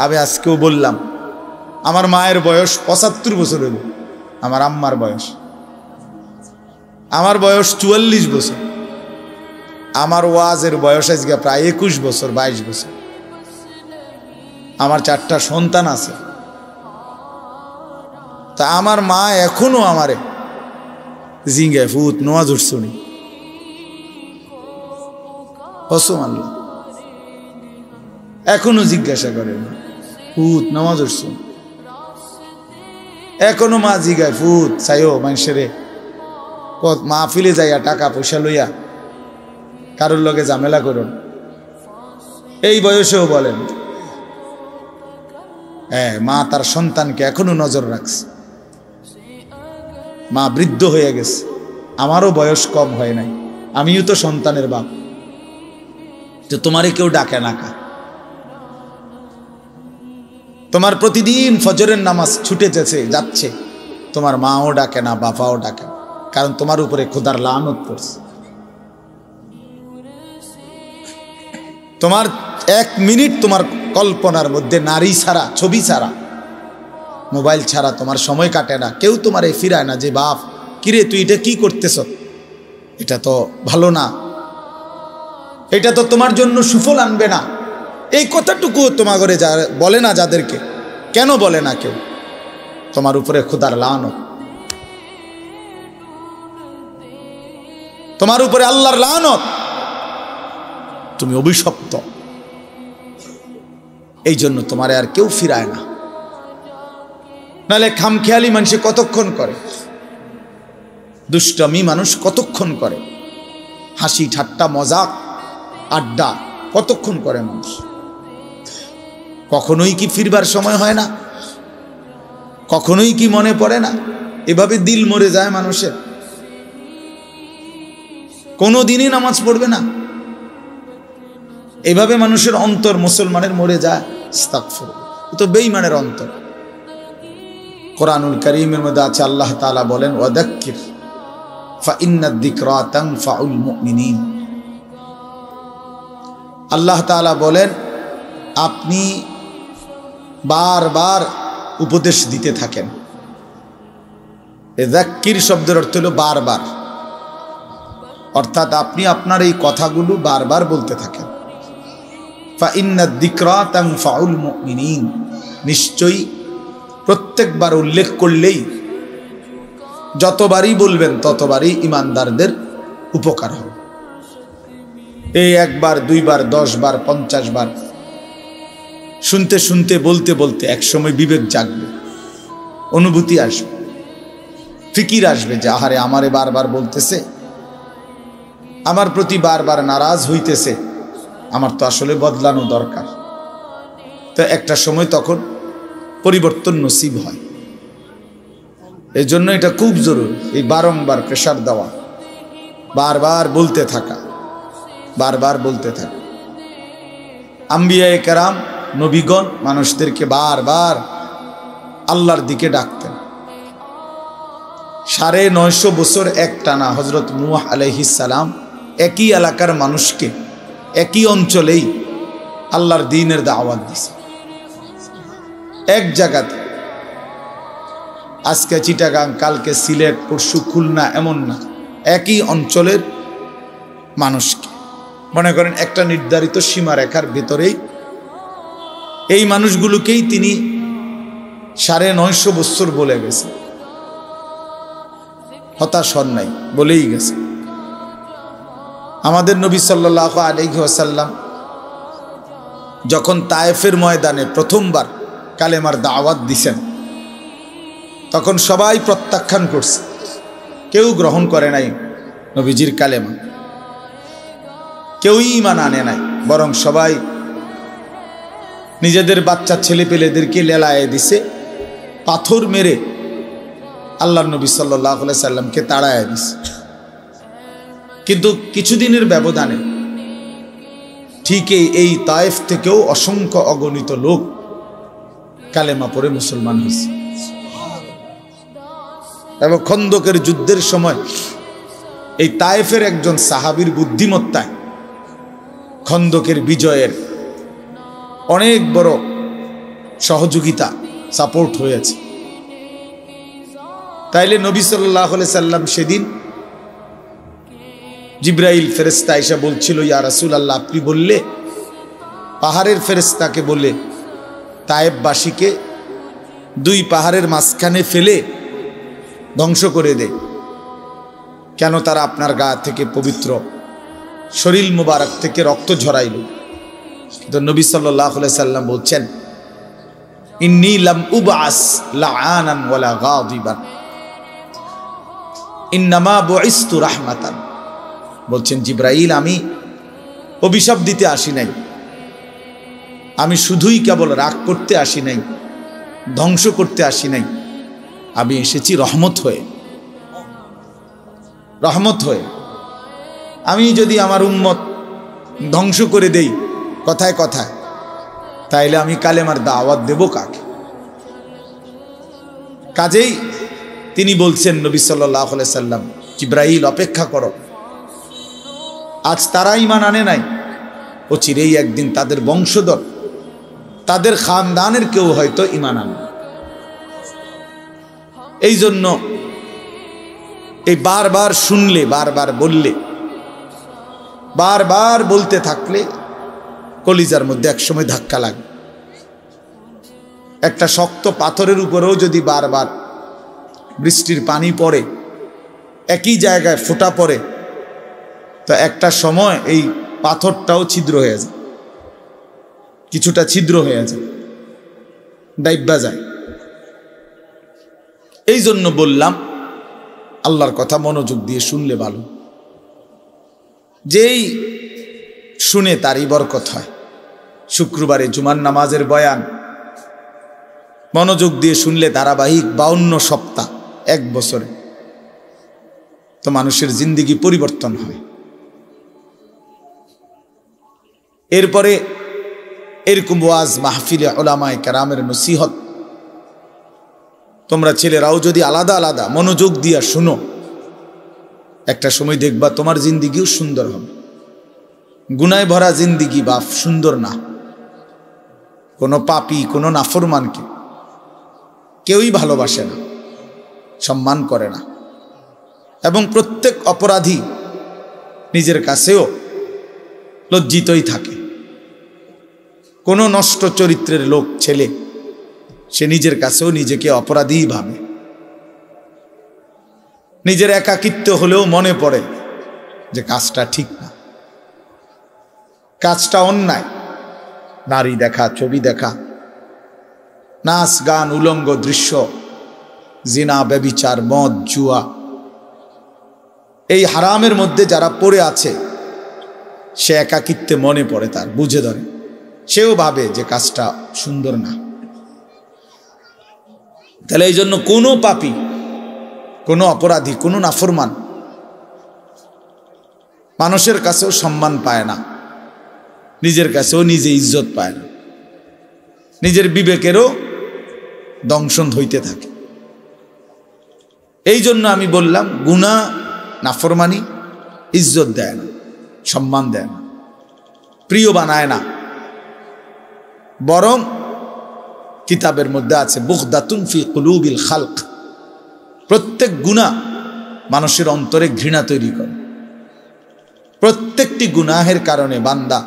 আমি আজকেও বললাম, আমার মায়ের বয়স ৭৫ বছর হইল, আমার আম্মার বয়স, আমার বয়স ৪৪ বছর, আমার ওয়াজের বয়স আজকে প্রায় ২১ বছর ২২ বছর। আমার ৪টা সন্তান আছে, তা আমার মা এখনো আমারে জিঙ্গায় ফুত নোয়াজ উঠছুনি কসম আল্লাহ, এখনো জিজ্ঞাসা করে ফুত নামাজ উঠছুন, এখনো মা জিগায় ফুত চাইও মানুষেরে মাহফিলে যাইয়া টাকা পয়সা লইয়া কারোর লগে ঝামেলা করুন, এই বয়সেও বলেন। হ্যাঁ, মা তার সন্তানকে এখনো নজর রাখছে। মা বৃদ্ধ হয়ে গেছে, আমারও বয়স কম হয় নাই, আমিও তো সন্তানের বাপ। যে তোমারে কেউ ডাকে না কা, তোমার প্রতিদিন ফজরের নামাজ ছুটে যাচ্ছে, তোমার মাও ডাকে না, বাপাও ডাকে না, কারণ তোমার উপরে খোদার লানত পড়ছে। তোমার 1 মিনিট তোমার কল্পনার মধ্যে নারী ছাড়া, ছবি ছাড়া, মোবাইল ছাড়া তোমার সময় কাটে না। কেউ তোমার এই ফিরায় না যে বাপ কিরে তুই এটা কি করতেছ, এটা তো ভালো না, এটা তো তোমার জন্য সুফল আনবে না। এই কথাটুকু তোমার ঘরে বলে না, যাদেরকে কেন বলে না কেউ, তোমার উপরে খোদার লানত, তোমার উপরে আল্লাহর লানত, তুমি অভিশপ্ত। এই জন্য তোমারে আর কেউ ফিরায় না। নাহলে খামখেয়ালি মানুষ কতক্ষণ করে, দুষ্টমি মানুষ কতক্ষণ করে, হাসি ঠাট্টা মজাক আড্ডা কতক্ষণ করে মানুষ, কখনোই কি ফিরবার সময় হয় না? কখনোই কি মনে পড়ে না? এভাবে দিল মরে যায় মানুষের, কোনো দিনই নামাজ পড়বে না, এভাবে মানুষের অন্তর মুসলমানের মরে যায়। আস্তাগফিরুল্লাহ, তো বেঈমানের অন্তর। কোরআনুল কারীমের মধ্যে আছে, আল্লাহ তাআলা বলেন ওয়াদাক্কির ফাইন্নাদ যিকরা তানফাউল মুমিনিন। আল্লাহ তাআলা বলেন আপনি বারবার উপদেশ দিতে থাকেন। যাক্কির শব্দের অর্থ হলো বারবার, অর্থাৎ আপনি আপনার এই কথাগুলো বারবার বলতে থাকেন। ফাইন্নাদ যিকরা তানফাউল মুমিনিন, নিশ্চয়ই প্রত্যেকবার উল্লেখ করলেই, যতবারই বলবেন ততবারই ঈমানদারদের উপকার হবে। এই 1 বার 2 বার 10 বার 50 বার শুনতে শুনতে বলতে বলতে একসময় বিবেক জাগবে, অনুভূতি আসবে, ফিকির আসবে যে আহারে আমারে বারবার বলতেছে, আমার প্রতি বারবার নারাজ হইতেছে, আমার তো আসলে বদলানো দরকার। তো একটা সময় তখন পরিবর্তন নসিব হয়। এই জন্য এটা খুব জরুরি, এই বারংবার প্রেসার দেওয়া, বারবার বলতে থাকা, বারবার বলতে থাকা। আম্বিয়ায়ে কেরাম নবীগণ মানুষদেরকে বারবার আল্লাহর দিকে ডাকতেন। 950 বছর একটানা হযরত নূহ আলাইহিস সালাম একই এলাকার মানুষকে একই অঞ্চলেই আল্লাহর দ্বীনের দাওয়াত দিয়েছে, এক জায়গাতে। আজকে চিটাগাং, কালকে সিলেট, পরশু খুলনা, এমন না, একই অঞ্চলের মানুষকে, মনে করেন একটা নির্ধারিত সীমারেখার ভেতরেই এই মানুষগুলোকেই তিনি 950 বছর বলে গেছে। হতাশ হন নাই, বলেই গেছে। আমাদের নবী সাল্লাল্লাহু আলাইহি ওয়াসাল্লাম যখন তায়েফের ময়দানে প্রথমবার কালেমার দাওয়াত দিছেন, তখন সবাই প্রত্যাখ্যান করছে, কেউ গ্রহণ করে নাই নবীজির কালেমা, কেউই ঈমান আনে নাই, বরং সবাই নিজেদের বাচ্চা ছেলেপেলেদেরকে লেলায়ে দিছে, পাথর মেরে আল্লাহর নবী সাল্লাল্লাহু আলাইহি সাল্লামকে তাড়ায় দিছে। কিন্তু কিছুদিনের ব্যবধানে ঠিক এই তায়েফ থেকেও অসংখ্য অগণিত লোক কালেমা পড়ে মুসলমান হয়েছে। এবং খন্দকের যুদ্ধের সময় এই তায়েফের একজন সাহাবীর বুদ্ধিমত্তায় খন্দকের বিজয়ের অনেক বড় সহযোগিতা সাপোর্ট হয়েছে। তাইলে নবী সাল্লাল্লাহু আলাইহি সাল্লাম সেদিন জিবরাইল ফেরেশতা এসে বলছিল, ইয়া রাসূলুল্লাহ, আপনি বললে পাহাড়ের ফেরেশতাকে বলে তায়েববাসীকে দুই পাহাড়ের মাঝখানে ফেলে ধ্বংস করে দেয়, কেন তারা আপনার গা থেকে পবিত্র শরীর মুবারক থেকে রক্ত ঝরাইল? তো নবী সাল্লাল্লাহু আলাইহি সাল্লাম বলছেন, ইন্নী লাম উবআস লাআনান ওয়ালা গাদিবান ইন্নামা বুইসতু রাহমাতান। বলছেন জিবরাইল, আমি অভিশাপ দিতে আসি নাই, আমি শুধুই কেবল রাগ করতে আসি নাই, ধ্বংস করতে আসি নাই, আমি এসেছি রহমত হয়ে। রহমত হয়ে আমি যদি আমার উম্মত ধ্বংস করে দেই কথায় কথায়, তাইলে আমি কালেমার দাওয়াত দেব কাকে? কাজেই তিনি বলছেন নবী সাল্লাল্লাহু আলাইহি সাল্লাম, জিবরাইল অপেক্ষা করো, আজ তারা ঈমান আনে নাই, ও চিরেই একদিন তাদের বংশধর, তাদের খানদানের কেউ হয়তো ঈমান আনবে। এই জন্য এই বারবার শুনলে, বারবার বললে, বারবার বলতে থাকলে কলিজার মধ্যে একসময় ধাক্কা লাগে। একটা শক্ত পাথরের উপরেও যদি বারবার বৃষ্টির পানি পড়ে, একই জায়গায় ফোঁটা পড়ে, তো একটা সময় এই পাথরটাও ছিদ্র হয়ে যায়, কিছুটা ছিদ্র হয়ে যায়, ডাইব্বা যায়। এই জন্য বললাম আল্লাহর কথা মনোযোগ দিয়ে শুনলে ভালো, যেই শুনে তারই বরকত হয়। শুক্রবারে জুমার নামাজের বয়ান মনোযোগ দিয়ে শুনলে ধারাবাহিক 52 সপ্তাহ, 1 বছরে, তো মানুষের জিন্দেগি পরিবর্তন হয়। এরপরে এরকম ওয়াজ মাহফিলে উলামায়ে কেরামের নসিহত তোমরা ছেলেরাও যদি আলাদা আলাদা মনোযোগ দিয়া শুনো, একটা সময় দেখবা তোমার জিন্দিগিও সুন্দর হবে। গুনায় ভরা জিন্দিগি বাপ সুন্দর না। কোনো পাপী, কোনো নাফরমানকে কেউই ভালোবাসে না, সম্মান করে না, এবং প্রত্যেক অপরাধী নিজের কাছেও লজ্জিতই থাকে। কোনো নষ্ট চরিত্রের লোক ছেলে সে নিজের কাছেও নিজেকে অপরাধীই ভাবে। নিজের একাকিত্ব হলেও মনে পড়ে যে কাজটা ঠিক না, কাজটা অন্যায়। নারী দেখা, ছবি দেখা, নাচ গান, উলঙ্গ দৃশ্য, জিনা, ব্যভিচার, মদ, জুয়া, এই হারামের মধ্যে যারা পড়ে আছে, সে একাকিত্বে মনে পড়ে, তার বুঝে ধরে, সেও ভাবে যে কাজটা সুন্দর না। তাহলে এই জন্য কোনো পাপী, কোনো অপরাধী, কোনো নাফরমান মানুষের কাছেও সম্মান পায় না, নিজের কাছেও নিজে ইজ্জত পায় না, নিজের বিবেকেরও দংশন হইতে থাকে। এই জন্য আমি বললাম, গুনাহ, নাফরমানি ইজ্জত দেয় না, সম্মান দেয় না, প্রিয় বানায় না, বরং কিতাবের মধ্যে আছে বুগদাতুন ফি কুলুবিল খালক, প্রত্যেক গুনাহ মানুষের অন্তরে ঘৃণা তৈরি করে। প্রত্যেকটি গুনাহের কারণে বান্দা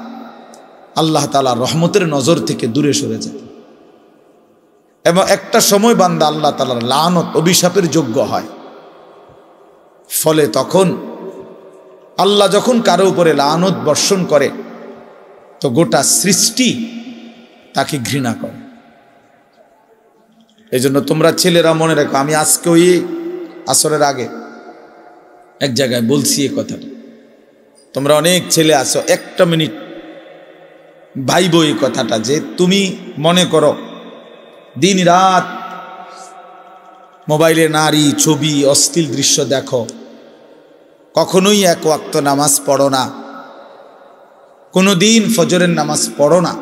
আল্লাহ তাআলার রহমতের নজর থেকে দূরে সরে যায়, এবং একটা সময় বান্দা আল্লাহ তাআলার লানত, অভিশাপের যোগ্য হয়। ফলে তখন আল্লাহ যখন কারো উপরে লানত বর্ষণ করে, তো গোটা সৃষ্টি তাকে ঘৃণা করে। এই জন্য তোমরা ছেলেরা মনে রাখো, আমি আজকে ওই আসরের আগে এক জায়গায় বলছি এই কথাটা, তোমরা অনেক ছেলে আছো, একটা মিনিট ভাইবো এই কথাটা, যে তুমি মনে করো দিন রাত মোবাইলে নারী, ছবি, অশ্লীল দৃশ্য দেখো, কখনোই এক ওয়াক্ত নামাজ পড়ো না, কোনো দিন ফজরের নামাজ পড়ো না,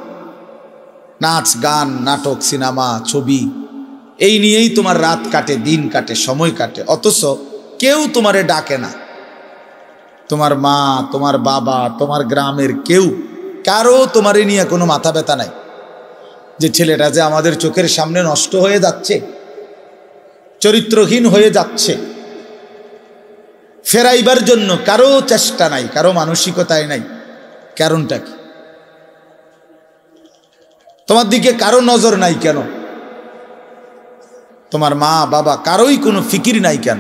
নাচ গান, নাটক, সিনেমা, ছবি, এই নিয়েই তোমার রাত কাটে, দিন কাটে, সময় কাটে, অথচ কেউ তোমারে ডাকে না। তোমার মা, তোমার বাবা, তোমার গ্রামের কেউ, কারো তোমারে নিয়ে কোনো মাথা ব্যথা নাই। যে ছেলেটা যে আমাদের চোখের সামনে নষ্ট হয়ে যাচ্ছে, চরিত্রহীন হয়ে যাচ্ছে, ফেরাইবার জন্য কারো চেষ্টা নাই, কারো মানসিকতায় নাই। কারণটা কি? তোমার দিকে কারো নজর নাই কেন? তোমার মা বাবা কারোই কোনো ফিকির নাই কেন?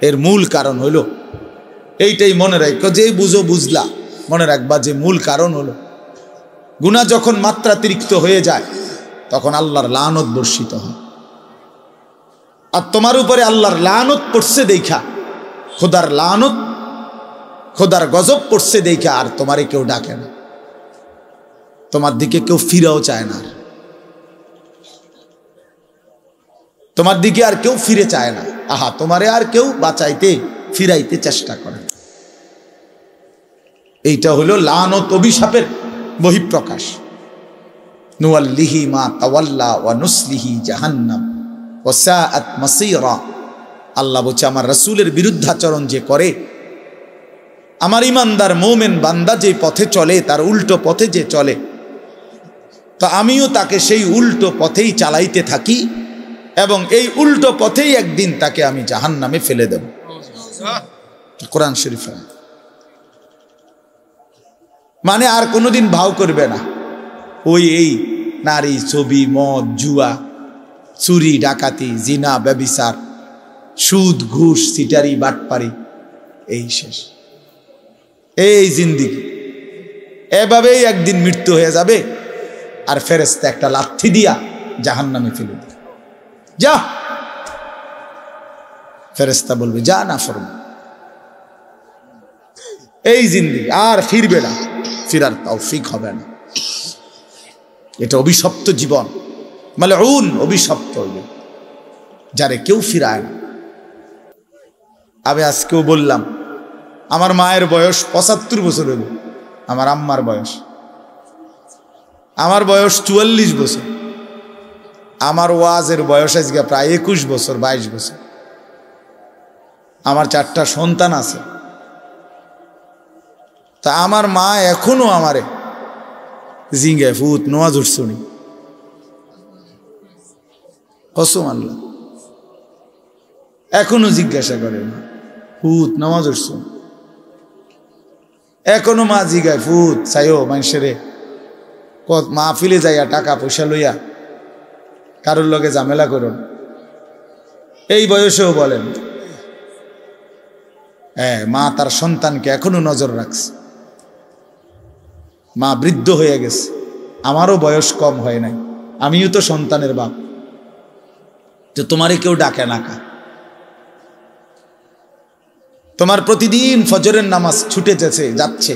এর মূল কারণ হলো এইটাই, মনে রাখো। যে বুঝো বুঝলা, মনে রাখবা যে মূল কারণ হলো গুনাহ যখন মাত্রাতিরিক্ত হয়ে যায় তখন আল্লাহর লানত বর্ষিত হয়। আর তোমার উপরে আল্লাহর লানত পড়ছে দেখা, খোদার লানত, খোদার গজব পড়ছে দেখা আর তোমারে কেউ ডাকে না, তোমার দিকে কেউ ফিরেও চায় না, তোমার দিকে আর কেউ ফিরে চায় না। আহা, তোমারে আর কেউ বাঁচাইতে ফিরাইতে চেষ্টা করে। এইটা হলো লানত, অভিশাপের বহিঃপ্রকাশ। নুওয়াল্লিহি মা তাওয়াল্লা ওয়া নুসলিহি জাহান্নাম ওয়া সাআত মাসীরা। আল্লাহ বলছে, আমার রাসূলের বিরুদ্ধাচরণ যে করে, আমার ইমানদার মুমিন বান্দা যে পথে চলে, তার উল্টো পথে যে চলে, তো আমিও তাকে সেই উল্টো পথেই চালাইতে থাকি এবং এই উল্টো পথেই একদিন তাকে আমি জাহান্নামে ফেলে দেব। কোরআন শরীফে। মানে আর কোনোদিন ভাও করবে না ওই এই নারী, ছবি, মদ, জুয়া, চুরি, ডাকাতি, জিনা, ব্যভিচার, সুদ, ঘুষ, সিটারি, বাটপারি, এই শেষ, এই জিন্দিগি। এভাবেই একদিন মৃত্যু হয়ে যাবে আর ফেরেশতা একটা লাথি দিয়া জাহান্নামে ফেলে দেবে। যা, ফেরেশতা বলবে যা না ফরমান, এই জিন্দিগি আর ফিরবে না, ফিরার তৌফিক হবে না। এটা অভিশপ্ত জীবন, মালউন, অভিশপ্ত হইবে যারে কেউ ফিরায় না। আমি আজকেও বললাম, আমার মায়ের বয়স 75 বছর হইল, আমার আম্মার বয়স, আমার বয়স 44 বছর, আমার ওয়াজের বয়স আজকে প্রায় 21 বছর, 22 বছর। আমার 4টা সন্তান আছে। তা আমার মা এখনো আমারে জিঙ্গে ফুত নোয়াজ উঠছুনি কসম আল্লাহ, এখনো জিজ্ঞাসা করে, মা ফুত নামাজ উঠছুন? এখনো মা জিগায় ফুত চাইও মানুষেরে, মাহফিলে যাইয়া টাকা পয়সা লইয়া কারোর লগে ঝামেলা করুন, এই বয়সেও বলেন। হ্যাঁ, মা তার সন্তানকে এখনো নজর রাখছে। মা বৃদ্ধ হয়ে গেছে, আমারও বয়স কম হয় নাই, আমিও তো সন্তানের বাপ। যে তোমারে কেউ ডাকে না কা? তোমার প্রতিদিন ফজরের নামাজ ছুটে যাচ্ছে,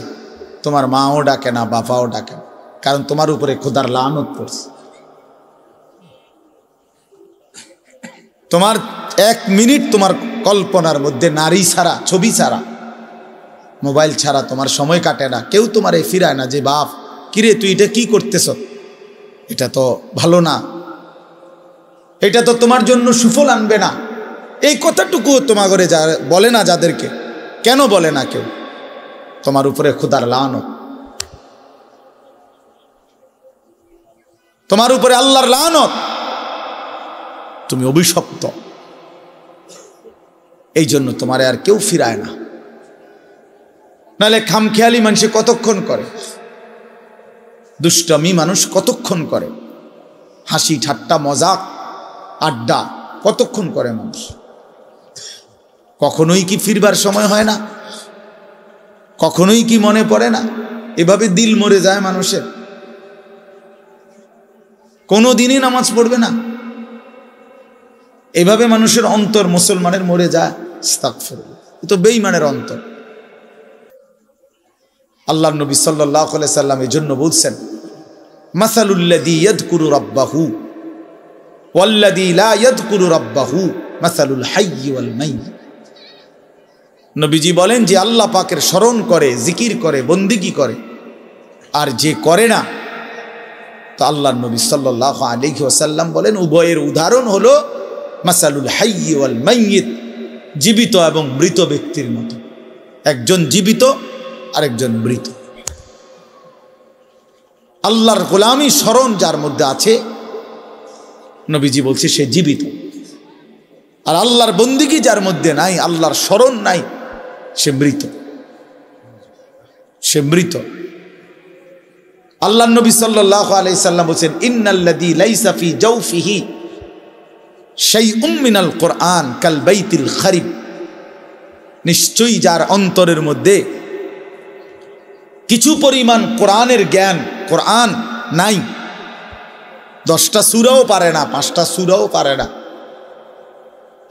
তোমার মাও ডাকে না, বাপাও ডাকে না, কারণ তোমার উপরে খোদার লানত পড়ছে। তোমার 1 মিনিট তোমার কল্পনার মধ্যে নারী ছাড়া, ছবি ছাড়া, মোবাইল ছাড়া তোমার সময় কাটে না। কেউ তোমার ফিরায় না যে বাপ কিরে তুই এটা কি করতেছ, এটা তো ভালো না, এটা তো তোমার জন্য সুফল আনবে না। এই কথাটুকু তোমার ঘরে বলে না যাদেরকে। কেন বলে না কেউ? তোমার উপরে খোদার লানত, তোমার উপরে আল্লাহর লানত, তুমি অভিশপ্ত। এই জন্য তোমারে আর কেউ ফিরায় না। নাহলে খামখেয়ালি মানুষ কতক্ষণ করে, দুষ্টমি মানুষ কতক্ষণ করে, হাসি ঠাট্টা মজাক আড্ডা কতক্ষণ করে মানুষ? কখনোই কি ফিরবার সময় হয় না? কখনোই কি মনে পড়ে না? এভাবে দিল মরে যায় মানুষের, কোনো দিনই নামাজ পড়বে না, এভাবে মানুষের অন্তর মুসলমানের মরে যায়। আস্তাগফিরুল্লাহ, এ তো বেঈমানের অন্তর। আল্লাহর নবী সাল্লাল্লাহু আলাইহি সাল্লাম এই জন্য বলছেন, মাসালুল্লাযী ইয়াযকুরু রাব্বাহু ওয়াল্লাযী লা ইয়াযকুরু রাব্বাহু মাসালুল হাইয়্যি ওয়াল মাইয়্যিত। নবীজি বলেন, যে আল্লাহ পাকের স্মরণ করে, জিকির করে, বন্দিগি করে, আর যে করে না, তো আল্লাহর নবী সাল্লাল্লাহু আলাইহি ওয়াসাল্লাম বলেন উভয়ের উদাহরণ হলো মাসালুল হাইয়্যি ওয়াল মাইয়্যিত, জীবিত এবং মৃত ব্যক্তির মতো। একজন জীবিত আরেকজন মৃত। আল্লাহর গোলামি স্মরণ যার মধ্যে আছে নবীজি বলছে সে জীবিত। আর আল্লাহর বন্দিগি যার মধ্যে নাই, আল্লাহর স্মরণ নাই, সে মৃত, সে মৃত। আল্লাহর নবী সাল্লাল্লাহু আলাইহি সাল্লাম বলেন ইন্নাল্লাযী লাইসা ফি জাওফিহি শাইউম মিনাল কুরআন কাল বাইতিল খারিব, নিশ্চয়ই যার অন্তরের মধ্যে কিছু পরিমাণ কোরআনের জ্ঞান, কোরআন নাই, 10টা সূরাও পারে না, 5টা সূরাও পারে না,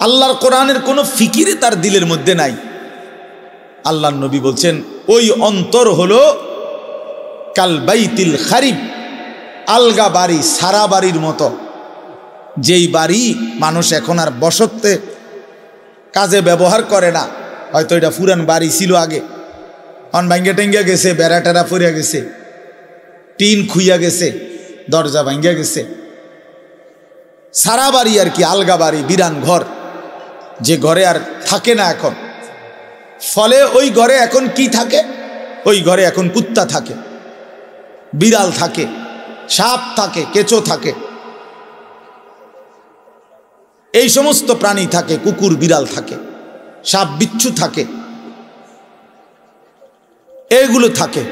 আল্লাহর কোরআনের কোনো ফিকিরে তার দিলের মধ্যে নাই, আল্লাহর নবী বলছেন ওই অন্তর হলো কাল বাইতিল খারিব, আলগা বাড়ি, সারা বাড়ির মতো। যেই বাড়ি মানুষ এখন আর বসতে কাজে ব্যবহার করে না, হয়তো এটা পুরান বাড়ি ছিল আগে, অন ভাঙ্গা টেঙ্গা গেছে, বেড়া টেরা পড়িয়া গেছে, টিন খুইয়া গেছে, দরজা ভাঙ্গা গেছে, সারা বাড়ি আর কি, আলগা বাড়ি, বিরান ঘর, যে ঘরে আর থাকে না এখন। ফলে ওই ঘরে এখন কি থাকে? ওই ঘরে এখন কুত্তা থাকে, বিড়াল থাকে, সাপ থাকে, কেঁচো থাকে, এই সমস্ত প্রাণী থাকে, কুকুর বিড়াল থাকে, সাপ বিচ্ছু থাকে, এগুলো থাকে।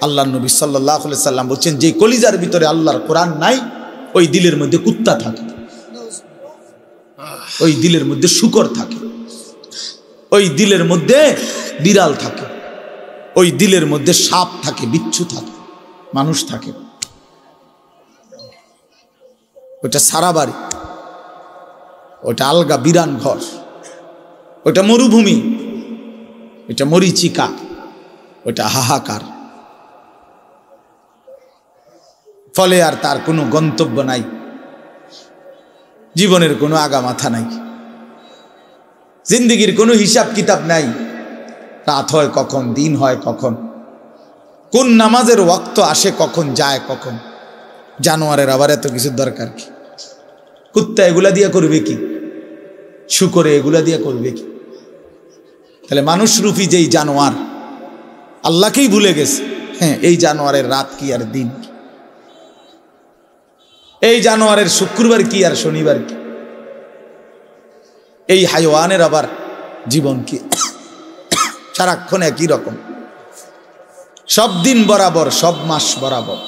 আল্লাহর নবী সাল্লাল্লাহু আলাইহি সাল্লাম বলছেন যে কলিজার ভিতরে আল্লাহর কোরআন নাই, ওই দিলের মধ্যে কুত্তা থাকে, ওই দিলের মধ্যে শূকর থাকে, ওই দিলের মধ্যে বিড়াল থাকে, ওই দিলের মধ্যে সাপ থাকে, বিচ্ছু থাকে, মানুষ থাকে। ওটা সারা বাড়ি, ওটা আলগা বিরান ঘর, ওটা মরুভূমি, ওটা মরিচিকা, ওটা হাহাকার। ফলে আর তার কোনো গন্তব্য নাই, জীবনের কোনো আগা মাথা নাই, জিন্দেগির কোনো হিসাব কিতাব নাই। রাত হয় কখন, দিন হয় কখন, কোন নামাজের ওয়াক্ত আসে কখন, যায় কখন। জানোয়ারের আবার এত কিছুর দরকার কি? কুত্তা এগুলা দিয়ে করবে কি? শুকরে এগুলা দিয়ে করবে কি? তাহলে মানুষ রূপী যেই জানোয়ার আল্লাহকেই ভুলে গেছে, হ্যাঁ, এই জানোয়ারের রাত কি আর দিন কি? এই জানোয়ারের শুক্রবার কি আর শনিবার কি? এই হাইওয়ানের আবার জীবন কি? সারাক্ষণ একই রকম, সব দিন বরাবর, সব মাস বরাবর।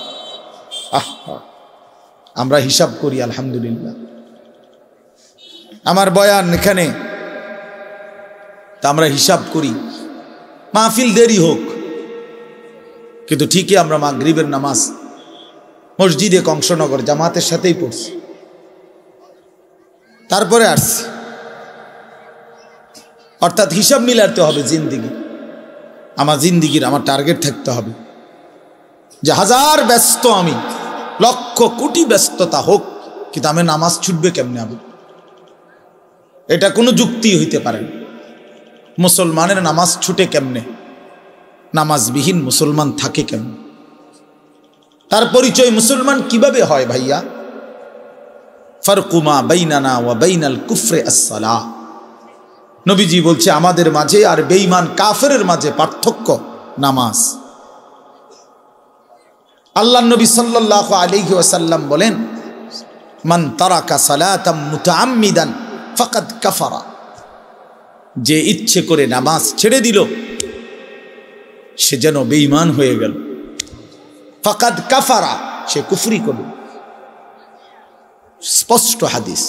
আমরা হিসাব করি আলহামদুলিল্লাহ। আমার বয়ান এখানে, তা আমরা হিসাব করি, মাহফিল দেরি হোক, কিন্তু ঠিকই আমরা মাগরিবের নামাজ মসজিদে কংসনগর জামাতের সাথেই পড়ছি, তারপরে আসছি। অর্থাৎ হিসাব মিলাতে হবে জিন্দিগি, আমার জিন্দিগির আমার টার্গেট থাকতে হবে যে হাজার ব্যস্ত আমি, লক্ষ কোটি ব্যস্ততা হোক, কিন্তু আমি নামাজ ছুটবে কেমনে? আমি এটা কোনো যুক্তি হইতে পারে না। মুসলমানের নামাজ ছুটে কেমনে? নামাজবিহীন মুসলমান থাকে কেমনে? তার পরিচয় মুসলমান কিভাবে হয় ভাইয়া? ফারকুমা বাইনানা ওয়া বাইনাল কুফরে আসসালাহ। নবীজি বলছে আমাদের মাঝে আর বেঈমান কাফেরের মাঝে পার্থক্য নামাজ। আল্লাহর নবী সাল্লাল্লাহু আলাইহি ওয়াসাল্লাম বলেন মান তারাকা সালাতাম মুতাআম্মিদান ফাকাদ কাফারা, যে ইচ্ছে করে নামাজ ছেড়ে দিল সে যেন বেঈমান হয়ে গেল। ফাকাদ কাফারা, সে কুফরি করল। স্পষ্ট হাদিস।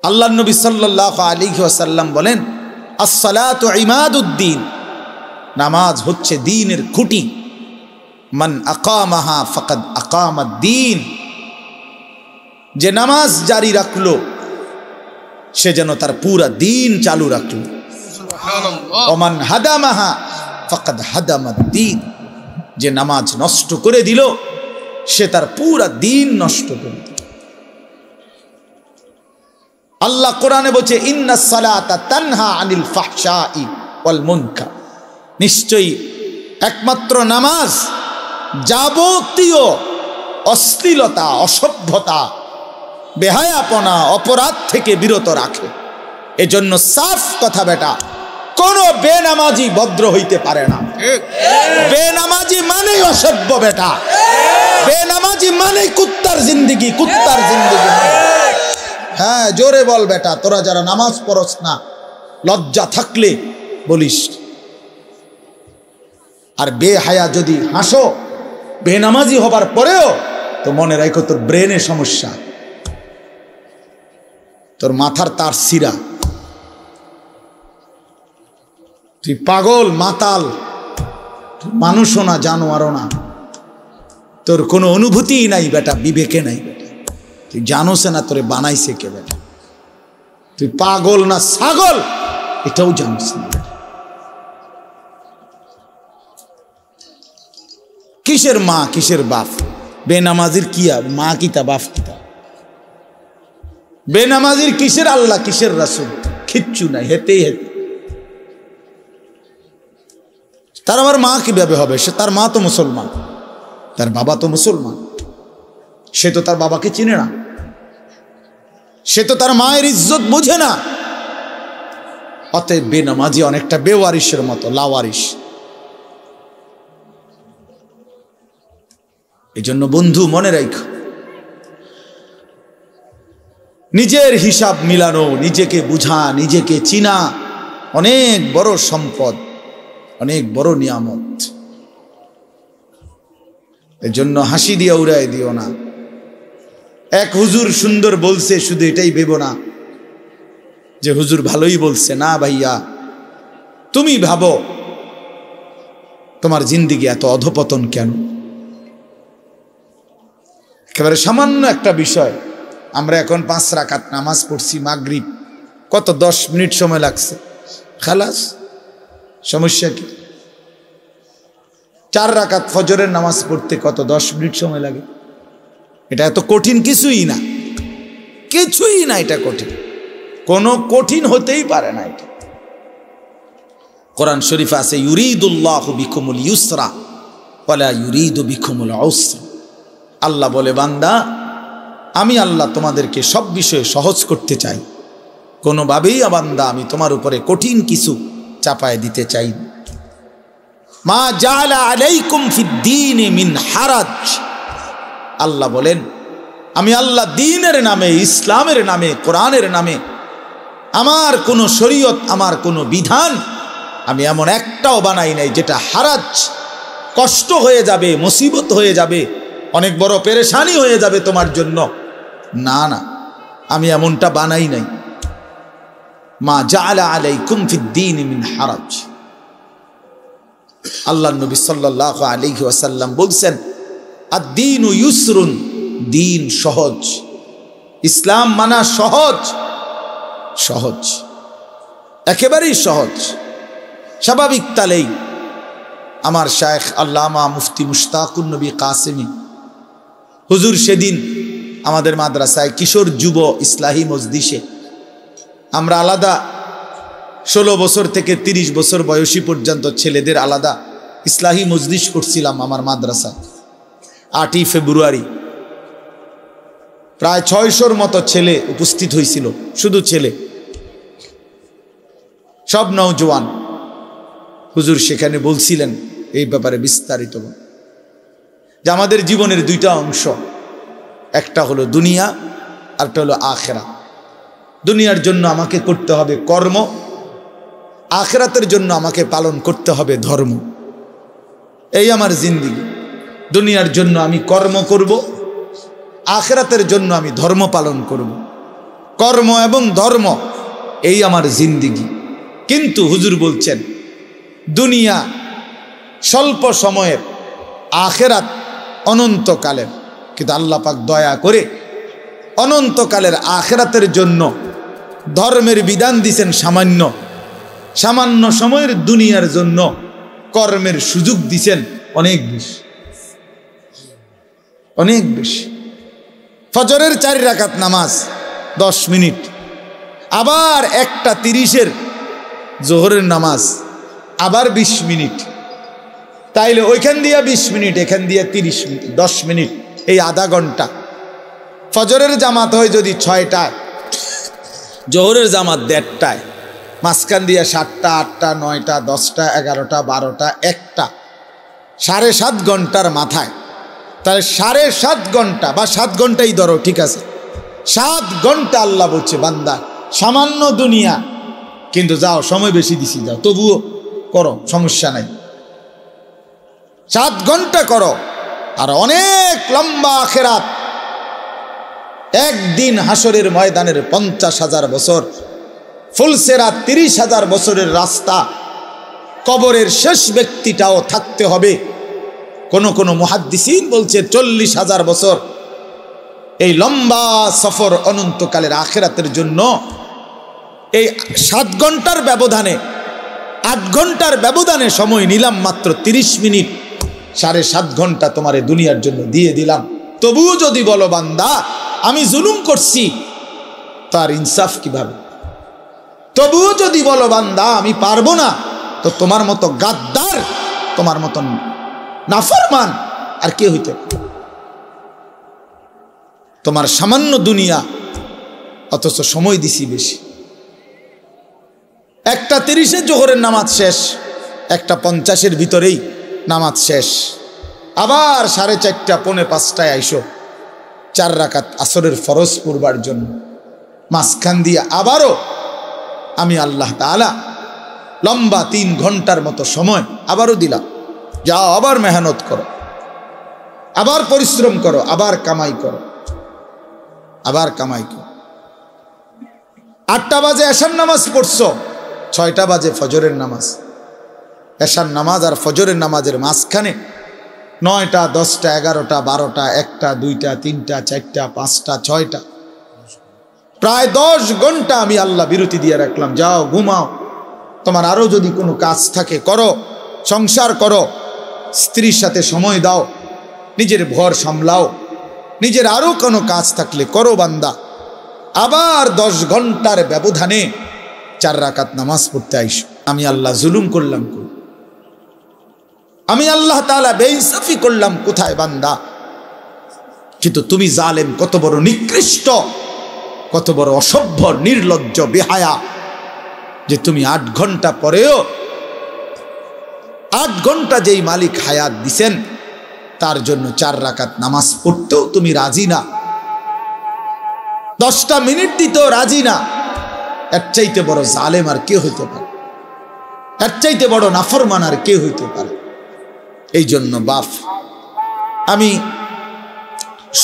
আল্লাহর নবী সাল্লাল্লাহু আলাইহি ওয়াসাল্লাম বলেন আস-সালাতু ইমাদুদ্দিন, নামাজ হচ্ছে দ্বীনের খুঁটি। মান আকামাহা ফাকাদ আকামাদ-দ্বীন, যে নামাজ জারি রাখলো সে যেন তার পুরা দ্বীন চালু রাখলো। সুবহানাল্লাহ। ওমান হাদামাহা ফাকাদ হাদামাদ-দ্বীন, যে নামাজ নষ্ট করে দিল সে তার পুরা দ্বীন নষ্ট করে দিল। আল্লাহ কোরআনে বলছে ইন্নাস সালাতা তানহা আনিল ফাহশাই ওয়াল মুনকার, নিশ্চয়ই একমাত্র নামাজ যাবতীয় অশ্লীলতা, অসভ্যতা, বেহায়াপনা, অপরাধ থেকে বিরত রাখে। এজন্য সাফ কথা বেটা, কোন বেনামাজি ভদ্র হইতে পারে না। বেনামাজি মানেই অসভ্য বেটা, বেনামাজি মানেই কুত্তা কুত্তার জিন্দিগি, কুত্তার জিন্দিগি। হ্যাঁ, জোরে বল বেটা, তোরা যারা নামাজ পড়স না, লজ্জা থাকলে বলিস। আর বেহায়া যদি হাসো বেনামাজি হবার পরেও, তো মনে রাখো তোর ব্রেনে সমস্যা, তোর মাথার তার সিরা, তুই পাগল মাতাল, মানুষও না জানোয়ারও না, তোর কোনো অনুভূতি নাই বেটা, বিবেকে নাই বেটা, তুই জানোস না তোরে বানাইছে কে বেটা, তুই পাগল না ছাগল এটাও জানিস না বেটা। কিসের মা কিসের বাপ? বেনামাজির কি মা কিতা বাপ কিতা? বেনামাজির কিসের আল্লাহ কিসের রাসূল? কিচ্ছু নাই, হেতেই হেতে। তার আবার মা কিভাবে হবে? সে তার মা তো মুসলমান, তার বাবা তো মুসলমান, সে তো তার বাবাকে চিনে না, সে তো তার মায়ের ইজ্জত বুঝে না। অতএব বেনামাজি অনেকটা বেওয়ারিশের মতো, লাওয়ারিশ। এই জন্য বন্ধু মনে রাখো, নিজের হিসাব মিলানো, নিজেকে বুঝা, নিজেকে চিনা অনেক বড় সম্পদ, অনেক বড় নিয়ামত। এই জন্য হাসি দিয়ে উড়াই দিও না। এক হুজুর সুন্দর বলছে, শুধু এটাই ভেবো না যে হুজুর ভালোই বলছে। না ভাইয়া, তুমি ভাবো তোমার জিন্দিগি এত অধপতন কেন? একেবারে সামান্য একটা বিষয়, আমরা এখন 5 রাকাত নামাজ পড়ছি মাগরিব, কত 10 মিনিট সময় লাগছে, খালাস, সমস্যা কি? 4 রাকাত ফজরের নামাজ পড়তে কত 10 মিনিট সময় লাগে? এটা এত কঠিন কিছুই না, কিছুই না, এটা কঠিন, কোনো কঠিন হতেই পারে না। এটা কোরআন শরীফে আছে, ইউরিদুল্লাহু বিকুমুল ইউসরা ওয়ালা ইউরিদু বিকুমুল উসরা। আল্লাহ বলে, বান্দা আমি আল্লাহ তোমাদেরকে সব বিষয়ে সহজ করতে চাই, কোনোভাবেই বান্দা আমি তোমার উপরে কঠিন কিছু চাপায় দিতে চাই। মা জাআলা আলাইকুম ফিদ্দীনি মিন হারাজ। আল্লাহ বলেন, আমি আল্লাহ দ্বীনের নামে, ইসলামের নামে, কোরআনের নামে আমার কোনো শরীয়ত, আমার কোনো বিধান আমি এমন একটাও বানাই নাই যেটা হারাজ, কষ্ট হয়ে যাবে, মুসিবত হয়ে যাবে, অনেক বড় পেরেশানি হয়ে যাবে তোমার জন্য। না না, আমি এমনটা বানাই নাই। মা জাআলা আলাইকুম ফিদ্দীনি মিন হারাজ। আল্লাহ নবী সাল্লাল্লাহু আলাইহি ওয়াসাল্লাম বলছেন, আদ-দীনু ইউসরুন, দিন সহজ, ইসলাম মানা সহজ, সহজ, একেবারেই সহজ। স্বাভাবিক তালেই আমার শায়েখ আল্লামা মুফতি মুশতাকুন নবী কাসেমি হুজুর সেদিন আমাদের মাদ্রাসায় কিশোর যুব ইসলাহি মজলিসে, আমরা আলাদা 16 বছর থেকে 30 বছর বয়সী পর্যন্ত ছেলেদের আলাদা ইসলাহি মজলিস করছিলাম আমার মাদ্রাসায়। 8ই ফেব্রুয়ারি প্রায় 600-র মতো ছেলে উপস্থিত হয়েছিল, শুধু ছেলে, সব নওজোয়ান। হুজুর সেখানে বলছিলেন এই ব্যাপারে বিস্তারিত, যে আমাদের জীবনের 2টা অংশ, একটা হলো দুনিয়া, আরেকটা হলো আখেরাত। দুনিয়ার জন্য আমাকে করতে হবে কর্ম, আখেরাতের জন্য আমাকে পালন করতে হবে ধর্ম। এই আমার জিন্দেগি। দুনিয়ার জন্য আমি কর্ম করব, আখেরাতের জন্য আমি ধর্ম পালন করব। কর্ম এবং ধর্ম, এই আমার জিন্দেগি। কিন্তু হুজুর বলছেন, দুনিয়া স্বল্প সময়ের, আখেরাত অনন্তকালের। কিন্তু আল্লাহ পাক দয়া করে অনন্তকালের আখেরাতের জন্য ধর্মের বিধান দিছেন সামান্য, সামান্য সময়ের দুনিয়ার জন্য কর্মের সুযোগ দিছেন অনেক বেশি, অনেক বেশি। ফজরের 4 রাকাত নামাজ 10 মিনিট, আবার 1:30-এর জোহরের নামাজ আবার 20 মিনিট, তাইলে ওইখান দিয়ে 20 মিনিট, এখান দিয়ে 30 মিনিট, 10 মিনিট, এই আধা ঘন্টা। ফজরের জামাত হয় যদি 6টায়, জোহরের জামাত 1:30টায়, মাঝখান দিয়ে 7টা, 8টা, 9টা, 10টা, 11টা, 12টা, 1টা, 7.5 ঘন্টার মাথায় তাহলে 7.5 ঘন্টা বা 7 ঘন্টাই ধরো, ঠিক আছে, 7 ঘন্টা আল্লাহ বলছে বান্দা সামান্য দুনিয়া, কিন্তু যাও সময় বেশি দিছি, যাও তবুও করো, সমস্যা নাই, 7 ঘন্টা করো। আর অনেক লম্বা আখিরাত, একদিন হাসরের ময়দানের 50,000 বছর, ফুলসেরাত 30,000 বছরের রাস্তা, কবরের শেষ ব্যক্তিটাও থাকতে হবে। কোন কোন মুহাদ্দিসিন বলছে 40,000 বছর। এই লম্বা সফর অনন্তকালের আখিরাতের জন্য এই 7 ঘন্টার ব্যবধানে, 8 ঘন্টার ব্যবধানে সময় নিলাম মাত্র 30 মিনিট, 7.5 ঘন্টা তোমার এই দুনিয়ার জন্য দিয়ে দিলাম। তবুও যদি বলো বান্দা আমি জুলুম করছি, তার ইনসাফ কিভাবে? তবুও যদি বলো বান্দা আমি পারবো না, তো তোমার মতো গাদ্দার, তোমার মতন নাফরমান আর কে হইতে? তোমার সামান্য দুনিয়া, অথচ সময় দিছি বেশি। 1:30 জোহরের নামাজ শেষ, 1:50 ভিতরেই নামাজ শেষ। আবার 4:30 পৌনে 5টায় আইসো 4 রাকাত আসরের ফরজ পড়বার জন্য। মাঝখান দিয়ে আবারও আমি আল্লাহ তাআলা লম্বা 3 ঘন্টার মতো সময় আবারও দিলাম, যাও আবার মেহনত করো, আবার পরিশ্রম করো, আবার কামাই করো, আবার কামাই করো। 8টা বাজে এশার নামাজ পড়ছো, 6টা বাজে ফজরের নামাজ। এশার নামাজ আর ফজরের নামাজের মাঝখানে 9টা, 10টা, 11টা, 12টা, 1টা, 2টা, 3টা, 4টা, 5টা, 6টা, প্রায় 10 ঘন্টা আমি আল্লাহ বিরতি দিয়ে রাখলাম। যাও ঘুমাও, তোমার আরো যদি কোনো কাজ থাকে করো, সংসার করো, স্ত্রীর সাথে সময় দাও, নিজের ঘর সামলাও, নিজের আরো কোনো কাজ থাকলে করো বান্দা। আবার 10 ঘন্টার ব্যবধানে 4 রাকাত নামাজ পড়তে আইসো। আমি আল্লাহ জুলুম করলাম, আমি আল্লাহ তাআলা বেইনসাফি করলাম কোথায় বান্দা? কিন্তু তুমি জালেম, কত বড় নিকৃষ্ট, কত বড় অসভ্য, নির্লজ্জ, বেহায়া, যে তুমি 8 ঘন্টা পরেও, 8 ঘন্টা যেই মালিক হায়াত দিছেন তার জন্য 4 রাকাত নামাজ পড়তেও তুমি রাজি না, 10টা মিনিট দিতেও রাজি না। এর চাইতে বড় জালেম আর কে হইতে পারে? এর চাইতে বড় নাফরমান আর কে হইতে পারে? এই জন্য বাপ, আমি